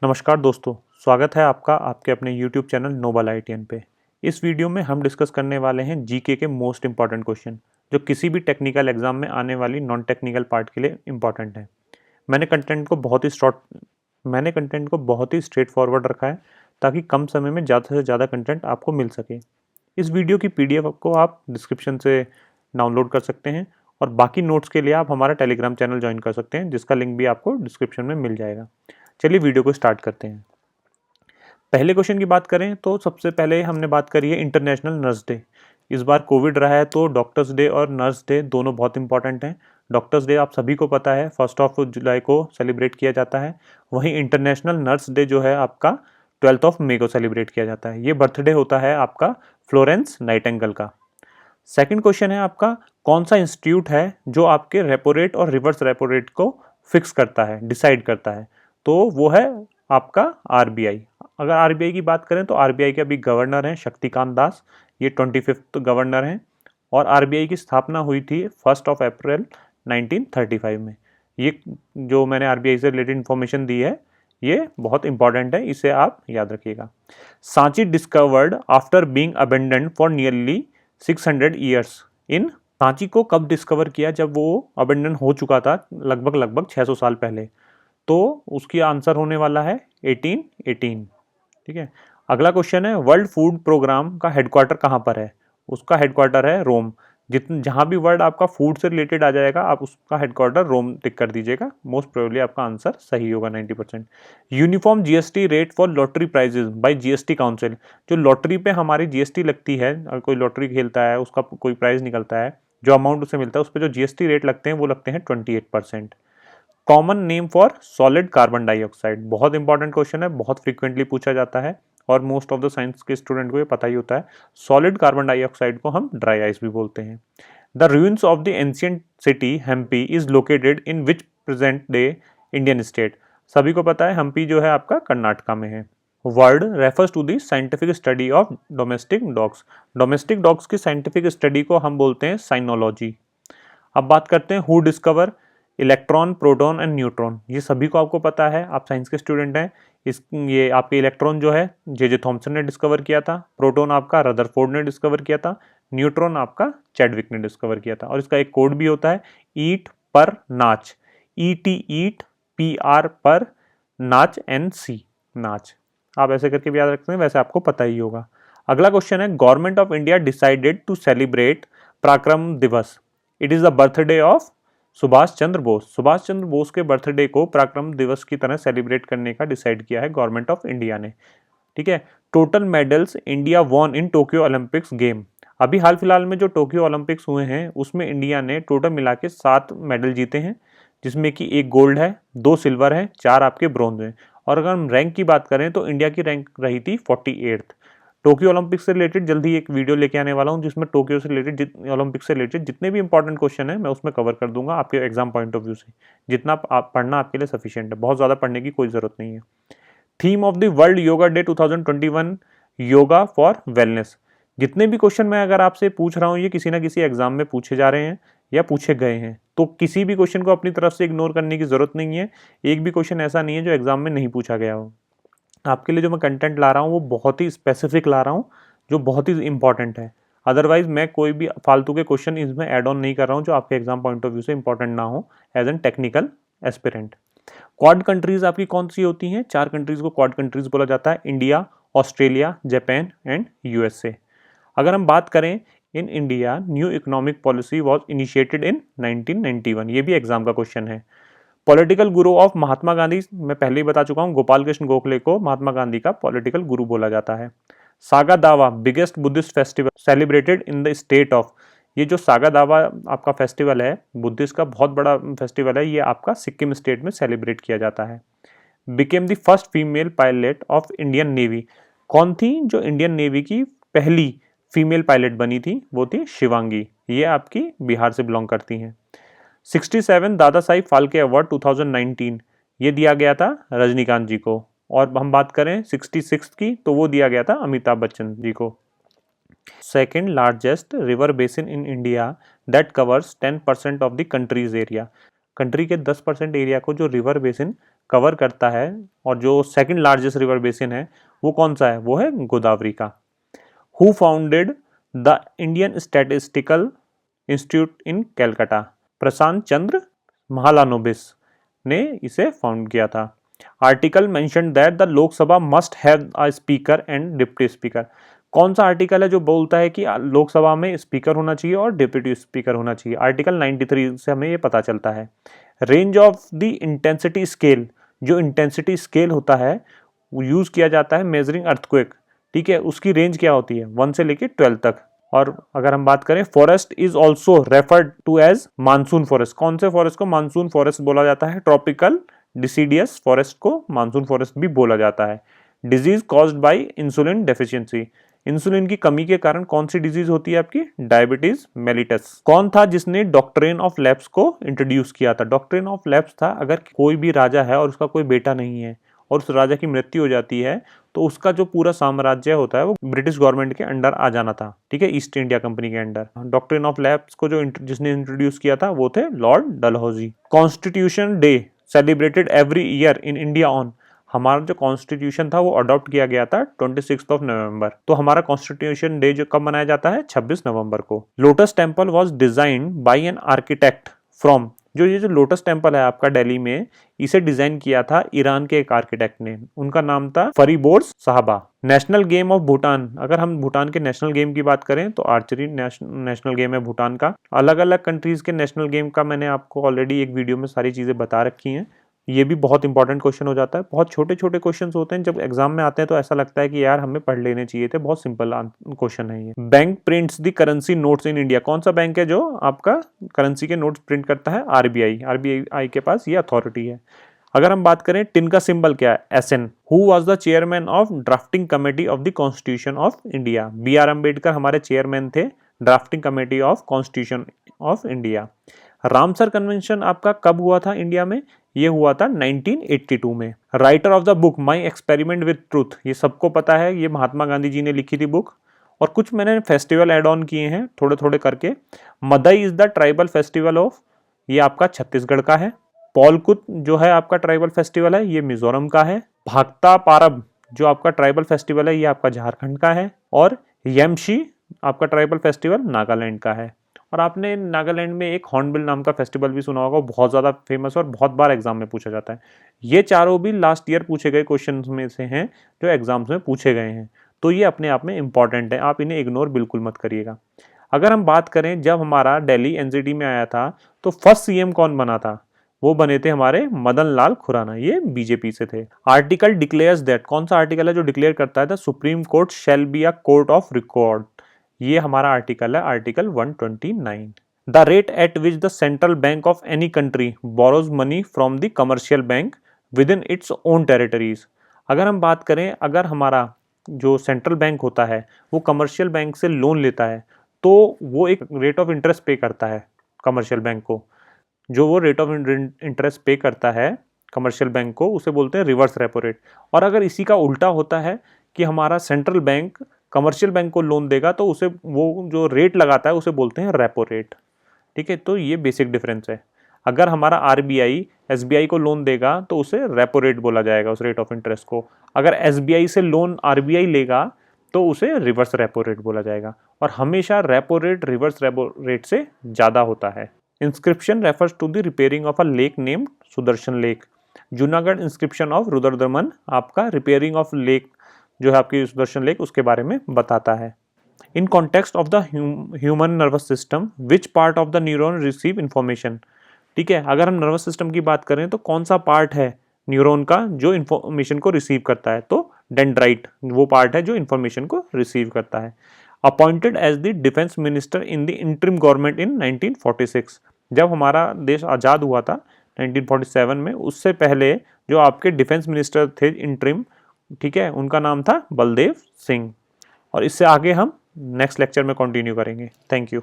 नमस्कार दोस्तों, स्वागत है आपका आपके अपने YouTube चैनल नोबल IITN पे। इस वीडियो में हम डिस्कस करने वाले हैं जीके के मोस्ट इंपॉर्टेंट क्वेश्चन जो किसी भी टेक्निकल एग्जाम में आने वाली नॉन टेक्निकल पार्ट के लिए इंपॉर्टेंट है। मैंने कंटेंट को बहुत ही स्ट्रेट फॉरवर्ड रखा है ताकि कम समय में ज़्यादा से ज़्यादा कंटेंट आपको मिल सके। इस वीडियो की PDF को आप डिस्क्रिप्शन से डाउनलोड कर सकते हैं और बाकी नोट्स के लिए आप हमारा टेलीग्राम चैनल ज्वाइन कर सकते हैं, जिसका लिंक भी आपको डिस्क्रिप्शन में मिल जाएगा। चलिए वीडियो को स्टार्ट करते हैं। पहले क्वेश्चन की बात करें तो सबसे पहले हमने बात करी है इंटरनेशनल नर्स डे। इस बार कोविड रहा है तो डॉक्टर्स डे और नर्स डे दोनों बहुत इंपॉर्टेंट हैं। डॉक्टर्स डे आप सभी को पता है 1 जुलाई को सेलिब्रेट किया जाता है। वहीं इंटरनेशनल नर्स डे जो है आपका 12 मई को सेलिब्रेट किया जाता है। ये बर्थडे होता है आपका फ्लोरेंस नाइटिंगेल का। सेकंड क्वेश्चन है आपका, कौन सा इंस्टीट्यूट है जो आपके रेपो रेट और रिवर्स रेपो रेट को फिक्स करता है, डिसाइड करता है? तो वो है आपका RBI। अगर RBI की बात करें तो RBI के अभी गवर्नर हैं शक्तिकांत दास, ये 25th गवर्नर हैं और RBI की स्थापना हुई थी 1 अप्रैल 1935 में। ये जो मैंने RBI से रिलेटेड इन्फॉर्मेशन दी है ये बहुत इंपॉर्टेंट है, इसे आप याद रखिएगा। Sanchi discovered after being abandoned for nearly 600 years in. Sanchi को कब डिस्कवर किया? जब वो अबेंडन हो चुका था लगभग 600 साल पहले। तो उसकी आंसर होने वाला है 1818। ठीक है। अगला क्वेश्चन है, वर्ल्ड फूड प्रोग्राम का हेडक्वार्टर कहाँ पर है? उसका हेडक्वार्टर है रोम। जहाँ भी वर्ड आपका फूड से रिलेटेड आ जाएगा आप उसका हेडक्वार्टर रोम टिक कर दीजिएगा। मोस्ट प्रोबेबली आपका आंसर सही होगा 90%। Uniform GST rate for lottery prizes by GST council. जो लॉटरी पे हमारी GST लगती है, अगर कोई लॉटरी खेलता है उसका कोई प्राइज निकलता है, जो अमाउंट उसे मिलता है उस पर जो GST रेट लगते हैं वो लगते हैं 28%। Common name for solid carbon dioxide. बहुत इंपॉर्टेंट क्वेश्चन है, बहुत फ्रीक्वेंटली पूछा जाता है और मोस्ट ऑफ द साइंस के स्टूडेंट को ये पता ही होता है। सॉलिड कार्बन डाइऑक्साइड को हम ड्राई आइस भी बोलते हैं। The ruins of the ancient city Hampi is located in which present day Indian state. सभी को पता है हम्पी जो है आपका कर्नाटका में है। Word refers to the scientific study of domestic dogs. Domestic dogs की साइंटिफिक स्टडी को हम बोलते हैं साइनोलॉजी। अब बात करते हैं who discover electron, proton and neutron. ये सभी को आपको पता है, आप साइंस के स्टूडेंट हैं। ये आपके इलेक्ट्रॉन जो है जे थॉमसन ने डिस्कवर किया था, प्रोटॉन आपका रदरफोर्ड ने डिस्कवर किया था, न्यूट्रॉन आपका चैडविक ने डिस्कवर किया था। और इसका एक कोड भी होता है, ईट पर नाच, ET ईट, PR पर नाच, NC नाच। आप ऐसे करके भी याद रखते हैं, वैसे आपको पता ही होगा। अगला क्वेश्चन है, government of India decided to celebrate Parakram Diwas. It is the birthday of Subhash Chandra Bose. Subhash Chandra Bose के बर्थडे को पराक्रम दिवस की तरह सेलिब्रेट करने का डिसाइड किया है गवर्नमेंट ऑफ इंडिया ने। ठीक है। Total medals India won in Tokyo Olympics game. अभी हाल फिलहाल में जो टोक्यो ओलंपिक्स हुए हैं उसमें इंडिया ने टोटल मिला के 7 मेडल जीते हैं, जिसमें कि 1 गोल्ड है, 2 सिल्वर है, 4 आपके ब्रॉन्ज हैं। और अगर हम रैंक की बात करें तो इंडिया की रैंक रही थी 48th। टोक्यो ओलंपिक्स से रिलेटेड जल्दी एक वीडियो लेके आने वाला हूं जिसमें टोक्यो से रिलेटेड, ओलंपिक्स से रिलेटेड जितने भी इंपॉर्टेंट क्वेश्चन है मैं उसमें कवर कर दूंगा आपके एग्जाम पॉइंट ऑफ व्यू से। जितना आप पढ़ना आपके लिए सफिशिएंट है, बहुत ज़्यादा पढ़ने की कोई ज़रूरत नहीं है। Theme of the world yoga day 2021, yoga for wellness. जितने भी क्वेश्चन मैं अगर आपसे पूछ रहा हूँ ये किसी ना किसी एग्जाम में पूछे जा रहे हैं या पूछे गए हैं, तो किसी भी क्वेश्चन को अपनी तरफ से इग्नोर करने की जरूरत नहीं है। एक भी क्वेश्चन ऐसा नहीं है जो एग्जाम में नहीं पूछा गया हो। आपके लिए जो मैं कंटेंट ला रहा हूँ वो बहुत ही स्पेसिफिक ला रहा हूँ, जो बहुत ही इंपॉर्टेंट है। अदरवाइज मैं कोई भी फालतू के क्वेश्चन इसमें ऐड ऑन नहीं कर रहा हूँ जो आपके एग्जाम पॉइंट ऑफ व्यू से इंपॉर्टेंट ना हो as an technical aspirant. Quad countries आपकी कौन सी होती हैं? 4 कंट्रीज को क्वाड कंट्रीज बोला जाता है, India, Australia, Japan and USA। अगर हम बात करें, in India new economic policy was initiated in 1991। ये भी एग्जाम का क्वेश्चन है। Political Guru of Mahatma Gandhi, मैं पहले ही बता चुका हूँ, गोपाल कृष्ण गोखले को महात्मा गांधी का पॉलिटिकल गुरु बोला जाता है। सागा दावा biggest Buddhist festival celebrated in the state of. ये जो सागा दावा आपका फेस्टिवल है, बुद्धिस्ट का बहुत बड़ा फेस्टिवल है, ये आपका सिक्किम स्टेट में सेलिब्रेट किया जाता है। Became the first female pilot of Indian navy. कौन थी जो इंडियन नेवी की पहली फीमेल पायलट बनी थी? वो थी शिवांगी। ये आपकी बिहार से बिलोंग करती हैं। 67 दादा साहिब फाल्के अवार्ड 2019 ये दिया गया था रजनीकांत जी को। और हम बात करें 66 की तो वो दिया गया था अमिताभ बच्चन जी को। Second largest river basin in India that covers 10% of the countries area. Country के 10% एरिया को जो रिवर बेसिन कवर करता है और जो सेकंड लार्जेस्ट रिवर बेसिन है वो कौन सा है, वो है गोदावरी का। Who founded the Indian statistical institute in Calcutta, Prasanta Chandra Mahalanobis ने इसे फाउंड किया था। Article mention that the Lok Sabha must have a speaker and deputy speaker, कौन सा आर्टिकल है जो बोलता है कि लोकसभा में स्पीकर होना चाहिए और डिप्टी स्पीकर होना चाहिए, आर्टिकल 93 से हमें ये पता चलता है। Range of the intensity scale, जो इंटेंसिटी स्केल होता है वो यूज किया जाता है मेजरिंग अर्थक्वेक, ठीक है, उसकी रेंज क्या होती है 1 से लेके 12 तक। और अगर हम बात करें forest is also referred to as monsoon forest, कौन से फॉरेस्ट को मानसून फॉरेस्ट बोला जाता है, ट्रॉपिकल डिसीडियस फॉरेस्ट को मानसून फॉरेस्ट भी बोला जाता है। Disease caused by insulin deficiency, insulin की कमी के कारण कौन सी डिजीज होती है आपकी, डायबिटीज मेलिटस। कौन था जिसने डॉक्ट्रिन ऑफ लैप्स को इंट्रोड्यूस किया था, डॉक्ट्रिन ऑफ लैप्स था अगर कोई भी राजा है और उसका कोई बेटा नहीं है और उस राजा की मृत्यु हो जाती है तो उसका जो पूरा साम्राज्य होता है वो ब्रिटिश गवर्नमेंट के अंडर आ जाना था, ठीक है, ईस्ट इंडिया कंपनी के अंडर। डॉक्ट्रिन ऑफ लैप्स को जो जिसने इंट्रोड्यूस किया था वो थे Lord Dalhousie. Constitution day celebrated every year in India on, हमारा जो कॉन्स्टिट्यूशन था वो अडॉप्ट किया गया था 26 नवंबर, तो हमारा कॉन्स्टिट्यूशन डे जो कब मनाया जाता है 26 नवंबर को। Lotus temple was designed by an architect from, जो ये जो लोटस टेम्पल है आपका दिल्ली में, इसे डिजाइन किया था ईरान के एक आर्किटेक्ट ने, उनका नाम था फरीबोर्स साहबा। नेशनल गेम ऑफ भूटान, अगर हम भूटान के नेशनल गेम की बात करें तो आर्चरी नेशनल गेम है भूटान का। अलग अलग कंट्रीज के नेशनल गेम का मैंने आपको ऑलरेडी एक वीडियो में सारी चीजें बता रखी हैं, ये भी बहुत इंपॉर्टेंट क्वेश्चन हो जाता है। बहुत छोटे छोटे क्वेश्चन होते हैं, जब एग्जाम में आते हैं तो ऐसा लगता है कि यार हमें पढ़ लेने चाहिए थे, बहुत सिंपल क्वेश्चन है ये। Bank prints the currency notes in India, कौन सा बैंक है जो आपका करेंसी के नोट्स प्रिंट करता है, आरबीआई, आरबीआई के पास ये अथॉरिटी है। अगर हम बात करें टिन का सिंबल क्या है, SN. Who was the chairman of drafting committee of the constitution of India, B R Ambedkar हमारे चेयरमैन थे drafting committee of constitution of India. Ramsar convention आपका कब हुआ था इंडिया में, ये हुआ था 1982 में। Writer of the book my experiment with truth, ये सबको पता है, ये महात्मा गांधी जी ने लिखी थी बुक, और कुछ मैंने फेस्टिवल एड ऑन किए हैं थोड़े थोड़े करके। Madai is the tribal festival of, ये आपका छत्तीसगढ़ का है। पौलकुत जो है आपका ट्राइबल फेस्टिवल है, ये मिजोरम का है। भागता पारब जो आपका ट्राइबल फेस्टिवल है, ये आपका झारखंड का है। और यमशी आपका ट्राइबल फेस्टिवल नागालैंड का है। और आपने नागालैंड में एक हॉर्नबिल नाम का फेस्टिवल भी सुना होगा, बहुत ज़्यादा फेमस और बहुत बार एग्जाम में पूछा जाता है। ये चारों भी लास्ट ईयर पूछे गए क्वेश्चन में से हैं जो एग्जाम्स में पूछे गए हैं, तो ये अपने आप में इंपॉर्टेंट है, आप इन्हें इग्नोर बिल्कुल मत करिएगा। अगर हम बात करें जब हमारा दिल्ली एनसीटी में आया था तो फर्स्ट सीएम कौन बना था, वो बने थे हमारे मदन लाल खुराना, ये बीजेपी से थे। आर्टिकल डिक्लेयर्स दैट, कौन सा आर्टिकल है जो डिक्लेयर करता है the supreme court shall be a court of record, ये हमारा आर्टिकल है article 129। The rate at which the central bank of any country borrows money from the commercial bank with in its own territories, अगर हम बात करें अगर हमारा जो सेंट्रल बैंक होता है वो कमर्शियल बैंक से लोन लेता है तो वो एक रेट ऑफ इंटरेस्ट पे करता है कमर्शियल बैंक को, जो वो रेट ऑफ इंटरेस्ट पे करता है कमर्शियल बैंक को उसे बोलते हैं रिवर्स रेपो रेट। और अगर इसी का उल्टा होता है कि हमारा सेंट्रल बैंक कमर्शियल बैंक को लोन देगा तो उसे वो जो रेट लगाता है उसे बोलते हैं रेपो रेट, ठीक है, तो ये बेसिक डिफरेंस है। अगर हमारा आरबीआई एसबीआई को लोन देगा तो उसे रेपो रेट बोला जाएगा उस रेट ऑफ इंटरेस्ट को, अगर एसबीआई से लोन आरबीआई लेगा तो उसे रिवर्स रेपो रेट बोला जाएगा, और हमेशा repo rate reverse repo rate से ज़्यादा होता है। Inscription refers to the repairing of a lake named Sudarshan lake, Junagadh inscription of Rudradaman आपका रिपेयरिंग ऑफ लेक जो है आपकी सुदर्शन लेक उसके बारे में बताता है। In context of the human nervous system which part of the neuron receive information, ठीक है, अगर हम नर्वस सिस्टम की बात करें तो कौन सा पार्ट है न्यूरॉन का जो इंफॉर्मेशन को रिसीव करता है, तो डेंड्राइट वो पार्ट है जो इंफॉर्मेशन को रिसीव करता है। Appointed as the defence minister in the interim government in 1946, जब हमारा देश आज़ाद हुआ था 1947 में, उससे पहले जो आपके डिफेंस मिनिस्टर थे इंटरिम, ठीक है, उनका नाम था बलदेव सिंह। और इससे आगे हम नेक्स्ट लेक्चर में कंटिन्यू करेंगे। Thank you.